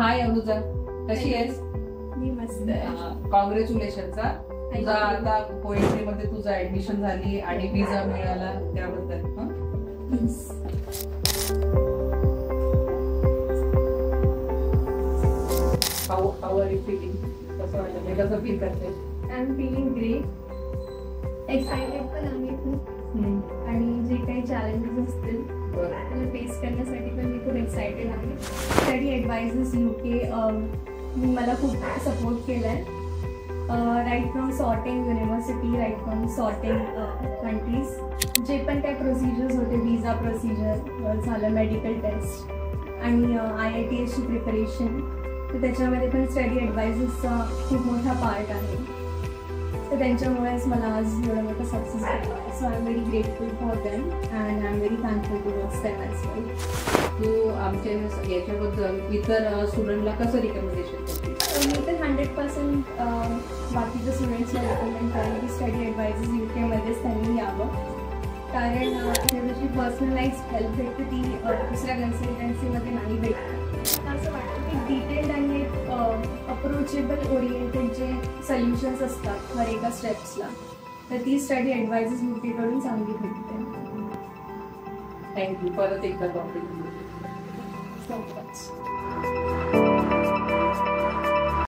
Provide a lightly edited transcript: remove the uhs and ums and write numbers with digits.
हाय अनुजा, कशी आहेस? मी मस्त आहे. कॉंग्रॅच्युलेशन. तुझा आता पोएट्री मध्ये तुझं ऍडमिशन झाली आणि विजा मिळाला त्याबद्दल. How are you feeling? कसं वाटतं? कसं फील करते? I am feeling great, excited पण आहे खूप. आणि जे काही चॅलेंजेस असतील त्याला फेस करण्यासाठी पण मी खूप एक्साइटेड आहे. स्टडी ॲडवायझर्स UK मला खूप सपोर्ट केला आहे. Right from sorting university, right from sorting countries, जे पण काही प्रोसिजर्स होते, विजा प्रोसिजर झालं, मेडिकल टेस्ट आणि IITSची प्रिपरेशन, तर त्याच्यामध्ये पण स्टडी ॲडवायझर्सचा खूप मोठा पार्ट आहे. तर त्यांच्यामुळेच मला आज एवढा मोठा सक्सेस भेटला. So I am very grateful for them and I am very thankful towards them as well. तू आमच्या याच्याबद्दल इतर स्टुडंटला कसं रिकमेंडेशन करते? मी तर 100% बाकीच्या स्टुडंट्सला रिकमेंड करेन की स्टडी ॲडवायझर्स UKमध्येच त्यांनी यावं. कारण त्याची पर्सनलाइज हेल्प भेटते ती दुसऱ्या कन्सल्टन्सीमध्ये नाही भेटते. असं वाटतं की डिटेल्ड आणि अप्रोचेबल ओरिएंटेड जे सोल्युशन्स असतात हर एका स्टेप्सला, तर ती स्टडी ॲडवायझर्स UKकडून चांगली भेटते. थँक्यू. परत एकदा कॉम्प्लिमेंट. So much.